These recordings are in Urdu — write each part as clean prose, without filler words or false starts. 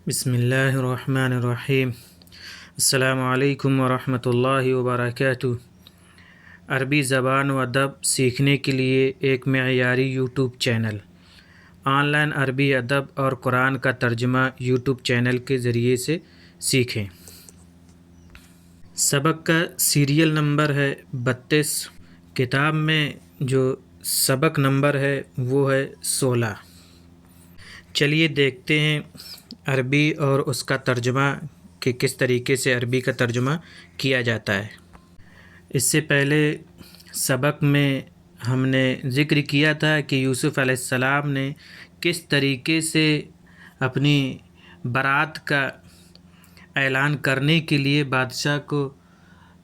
بسم اللہ الرحمن الرحیم۔ السلام علیکم ورحمۃ اللہ وبرکاتہ۔ عربی زبان و ادب سیکھنے کے لیے ایک معیاری یوٹیوب چینل، آن لائن عربی ادب اور قرآن کا ترجمہ یوٹیوب چینل کے ذریعے سے سیکھیں۔ سبق کا سیریل نمبر ہے 32۔ کتاب میں جو سبق نمبر ہے وہ ہے 16۔ چلیے دیکھتے ہیں عربی اور اس کا ترجمہ کہ کس طریقے سے عربی کا ترجمہ کیا جاتا ہے۔ اس سے پہلے سبق میں ہم نے ذکر کیا تھا کہ یوسف علیہ السلام نے کس طریقے سے اپنی برات کا اعلان کرنے کے لیے بادشاہ کو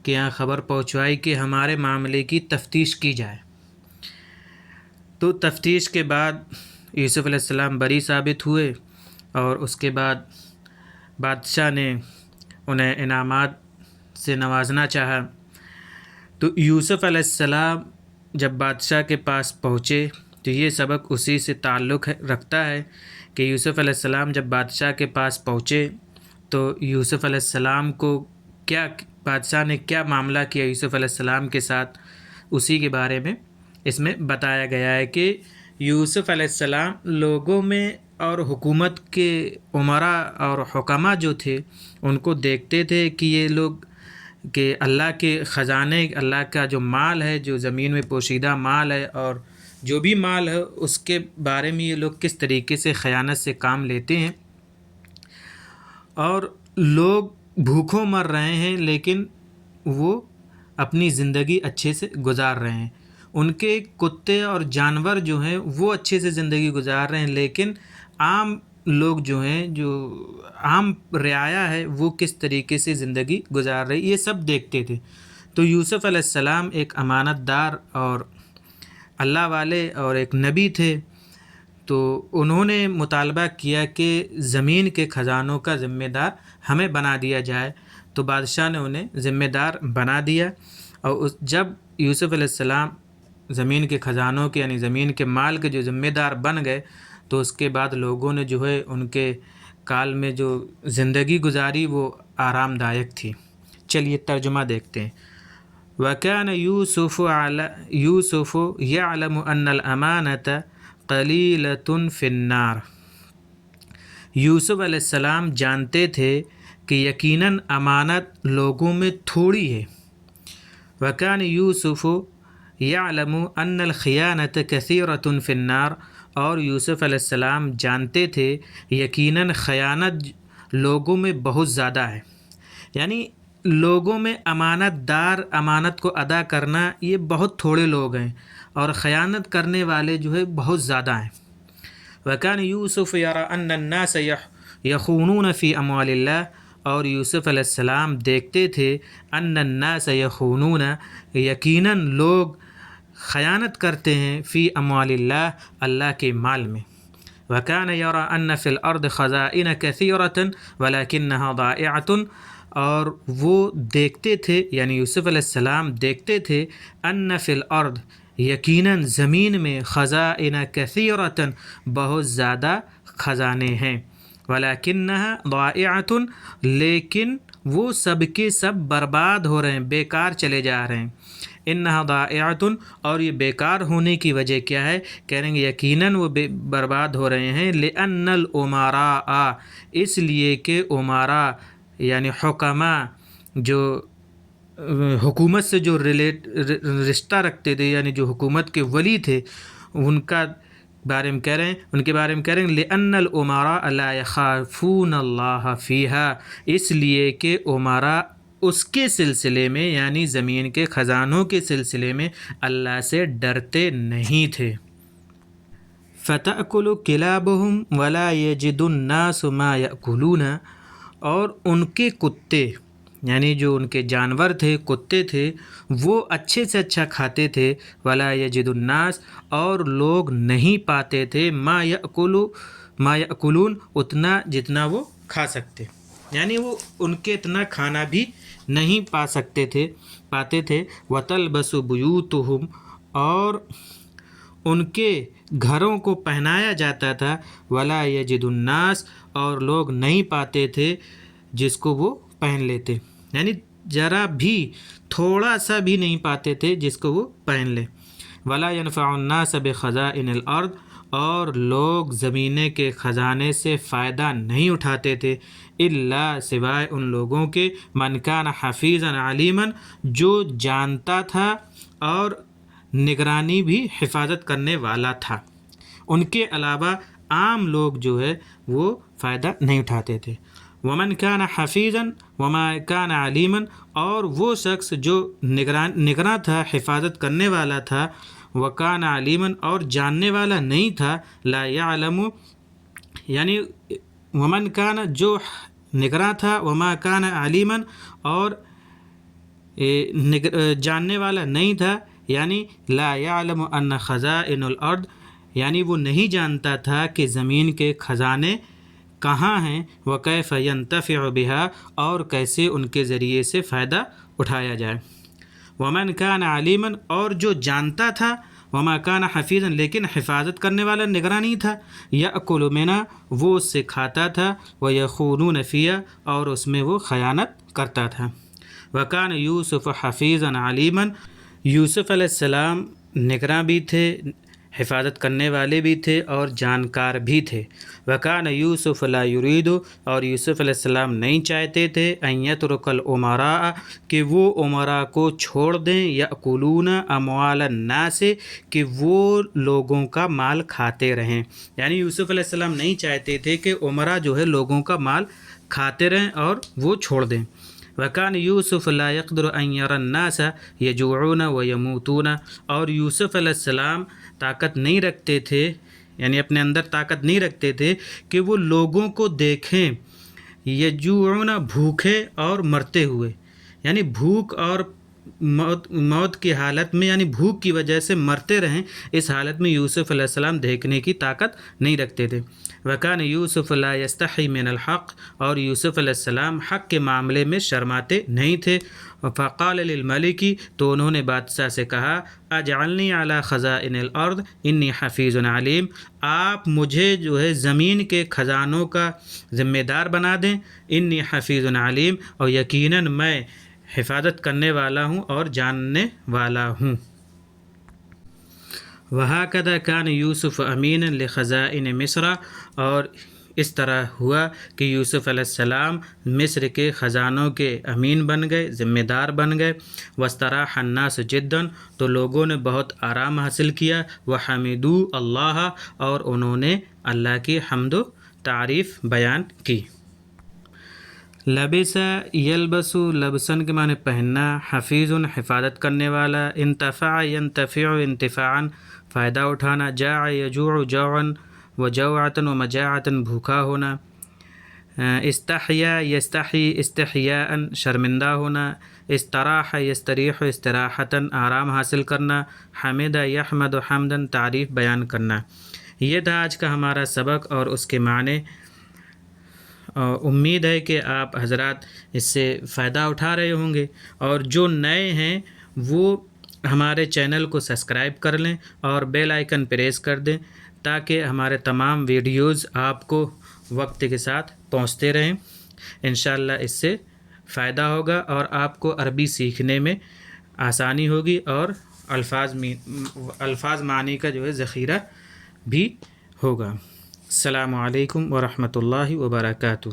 کے یہاں خبر پہنچوائی کہ ہمارے معاملے کی تفتیش کی جائے۔ تو تفتیش کے بعد یوسف علیہ السلام بری ثابت ہوئے اور اس کے بعد بادشاہ نے انہیں انعامات سے نوازنا چاہا۔ تو یوسف علیہ السلام جب بادشاہ کے پاس پہنچے تو یہ سبق اسی سے تعلق رکھتا ہے کہ یوسف علیہ السلام جب بادشاہ کے پاس پہنچے تو یوسف علیہ السلام کو بادشاہ نے کیا معاملہ کیا یوسف علیہ السلام کے ساتھ، اسی کے بارے میں اس میں بتایا گیا ہے کہ یوسف علیہ السلام لوگوں میں اور حکومت کے امراء اور حکماء جو تھے ان کو دیکھتے تھے کہ یہ لوگ کہ اللہ کے خزانے، اللہ کا جو مال ہے، جو زمین میں پوشیدہ مال ہے اور جو بھی مال ہے اس کے بارے میں یہ لوگ کس طریقے سے خیانت سے کام لیتے ہیں، اور لوگ بھوکوں مر رہے ہیں لیکن وہ اپنی زندگی اچھے سے گزار رہے ہیں۔ ان کے کتے اور جانور جو ہیں وہ اچھے سے زندگی گزار رہے ہیں، لیکن عام لوگ جو ہیں، جو عام رعایا ہے، وہ کس طریقے سے زندگی گزار رہی، یہ سب دیکھتے تھے۔ تو یوسف علیہ السلام ایک امانت دار اور اللہ والے اور ایک نبی تھے، تو انہوں نے مطالبہ کیا کہ زمین کے خزانوں کا ذمہ دار ہمیں بنا دیا جائے۔ تو بادشاہ نے انہیں ذمہ دار بنا دیا، اور جب یوسف علیہ السلام زمین کے خزانوں کے یعنی زمین کے مال کے جو ذمہ دار بن گئے تو اس کے بعد لوگوں نے جو ہے ان کے کال میں جو زندگی گزاری وہ آرام دائق تھی۔ چلیے ترجمہ دیکھتے ہیں۔ وَكَانَ يُوسُفُ يَعْلَمُ أَنَّ الْأَمَانَةَ قَلِيلَةٌ فِي النَّارِ۔ یوسف علیہ السلام جانتے تھے کہ یقیناً امانت لوگوں میں تھوڑی ہے۔ وَكَانَ يُوسُفُ يَعْلَمُ أَنَّ الْخِيَانَةَ كَثِيرَةٌ فِي النَّارِ، اور یوسف علیہ السلام جانتے تھے یقیناً خیانت لوگوں میں بہت زیادہ ہے، یعنی لوگوں میں امانت کو ادا کرنا یہ بہت تھوڑے لوگ ہیں اور خیانت کرنے والے جو ہے بہت زیادہ ہیں۔ وَكَانَ يُوسُفُ يَرَى أَنَّ النَّاسَ يَخُونُونَ فِي أَمْوَالِ اللَّهِ، اور یوسف علیہ السلام دیکھتے تھے ان الناس یخونون، یقیناً لوگ خیانت کرتے ہیں فی اموال اللہ، اللہ کے مال میں۔ وَكَانَ يَرَى أَنَّ فِي الْأَرْضِ خَزَائِنَ كَثِيرَةً وَلَكِنَّهَا ضَائِعَةٌ، اور وہ دیکھتے تھے یعنی یوسف علیہ السلام دیکھتے تھے ان فی الارض، یقیناً زمین میں خزائن کثیرۃ، بہت زیادہ خزانے ہیں، وَلَكِنَّهَا ضَائِعَةٌ، لیکن وہ سب کے سب برباد ہو رہے ہیں، بیکار چلے جا رہے ہیں۔ انہا ضائعۃ، اور یہ بیکار ہونے کی وجہ کیا ہے، کہہ رہے ہیں یقیناً وہ برباد ہو رہے ہیں لأن الامراء، اس لیے کہ امراء یعنی حکماء جو حکومت سے جو رشتہ رکھتے تھے، یعنی جو حکومت کے ولی تھے، ان کے بارے میں کہہ رہے ہیں لأن الامراء لا يخافون اللہ فیہا، اس لیے کہ امراء اس کے سلسلے میں یعنی زمین کے خزانوں کے سلسلے میں اللہ سے ڈرتے نہیں تھے۔ فَتَأْكُلُ كِلَابُهُمْ وَلَا يَجِدُ النَّاسُ مَا يَأْكُلُونَ، اور ان کے کتے یعنی جو ان کے جانور تھے، کتے تھے، وہ اچھے سے اچھا کھاتے تھے، وَلَا يَجِدُ النَّاسُ، اور لوگ نہیں پاتے تھے مَا يَأْكُلُونَ، اتنا جتنا وہ کھا سکتے، یعنی وہ ان کے اتنا کھانا بھی نہیں پاتے تھے۔ وَتَلْبَسُ بُيُوتُهُمْ، اور ان کے گھروں کو پہنایا جاتا تھا، ولا یجد الناس، اور لوگ نہیں پاتے تھے جس کو وہ پہن لیتے، یعنی ذرا بھی تھوڑا سا بھی نہیں پاتے تھے جس کو وہ پہن لے۔ ولا ينفع الناس بخزائن الارض، اور لوگ زمینے کے خزانے سے فائدہ نہیں اٹھاتے تھے، الا سوائے ان لوگوں کے من کان حفیظا علیما، جو جانتا تھا اور نگرانی بھی حفاظت کرنے والا تھا۔ ان کے علاوہ عام لوگ جو ہے وہ فائدہ نہیں اٹھاتے تھے۔ ومن کان حفیظا وما کان علیما، اور وہ شخص جو نگراں تھا، حفاظت کرنے والا تھا، وکان علیما، اور جاننے والا نہیں تھا، لا یعلم، یعنی ومن کان جو نگراں تھا، وما کان علیما، اور جاننے والا نہیں تھا، یعنی لا یعلم ان خزائن الارض، یعنی وہ نہیں جانتا تھا کہ زمین کے خزانے کہاں ہیں، وکیف ینتفع بہا، اور کیسے ان کے ذریعے سے فائدہ اٹھایا جائے۔ ومن کان علیما، اور جو جانتا تھا، وما کان حفیظا، لیکن حفاظت کرنے والا نگراں نہیں تھا، یأکل منہا، وہ اس سے کھاتا تھا، ویخونون فیہا، اور اس میں وہ خیانت کرتا تھا۔ وکان یوسف حفیظا علیما، یوسف علیہ السلام نگراں بھی تھے، حفاظت کرنے والے بھی تھے اور جانکار بھی تھے۔ وکان یوسف لا یرید، اور یوسف علیہ السلام نہیں چاہتے تھے، ان یترک الامراء، کہ وہ امراء کو چھوڑ دیں، یأکلون اموال الناس، کہ وہ لوگوں کا مال کھاتے رہیں، یعنی یوسف علیہ السلام نہیں چاہتے تھے کہ امراء جو ہے لوگوں کا مال کھاتے رہیں اور وہ چھوڑ دیں۔ وکان یوسف لا یقدر ان یری الناس یجوعون ویموتون، اور یوسف علیہ السلام طاقت نہیں رکھتے تھے، یعنی اپنے اندر طاقت نہیں رکھتے تھے کہ وہ لوگوں کو دیکھیں یجوعون، بھوکے اور مرتے ہوئے، یعنی بھوک اور موت کی حالت میں، یعنی بھوک کی وجہ سے مرتے رہیں، اس حالت میں یوسف علیہ السلام دیکھنے کی طاقت نہیں رکھتے تھے۔ وکان یوسف لا یستحی من الحق، اور یوسف علیہ السلام حق کے معاملے میں شرماتے نہیں تھے۔ فقال للملک، تو انہوں نے بادشاہ سے کہا، اجعلنی علی خزائن الارض انی حفیظ علیم، آپ مجھے جو ہے زمین کے خزانوں کا ذمہ دار بنا دیں، انی حفیظ علیم، اور یقیناً میں حفاظت کرنے والا ہوں اور جاننے والا ہوں۔ وہکذا کان یوسف امیناً لخزائن مصر، اور اس طرح ہوا کہ یوسف علیہ السلام مصر کے خزانوں کے امین بن گئے، ذمہ دار بن گئے۔ واستراح الناس جدا، تو لوگوں نے بہت آرام حاصل کیا، وحمدوا اللہ، اور انہوں نے اللہ کی حمد و تعریف بیان کی۔ لبس یلبس، لبسن کے معنی پہننا، حفیظ حفاظت کرنے والا، انتفع ینتفع انتفاعا فائدہ اٹھانا، جاع یجوع جوعا وجوعتا ومجاعتا بھوکا ہونا، استحیا یستحی استحیاء شرمندہ ہونا، استراح یستریح استراحتا آرام حاصل کرنا، حمد یحمد حمدا تعریف بیان کرنا۔ یہ تھا آج کا ہمارا سبق اور اس کے معنی۔ امید ہے کہ آپ حضرات اس سے فائدہ اٹھا رہے ہوں گے، اور جو نئے ہیں وہ ہمارے چینل کو سبسکرائب کر لیں اور بیل آئیکن پریس کر دیں، تاکہ ہمارے تمام ویڈیوز آپ کو وقت کے ساتھ پہنچتے رہیں۔ انشاءاللہ اس سے فائدہ ہوگا اور آپ کو عربی سیکھنے میں آسانی ہوگی، اور الفاظ معنی کا جو ہے ذخیرہ بھی ہوگا۔ السلام علیکم ورحمۃ اللہ وبرکاتہ۔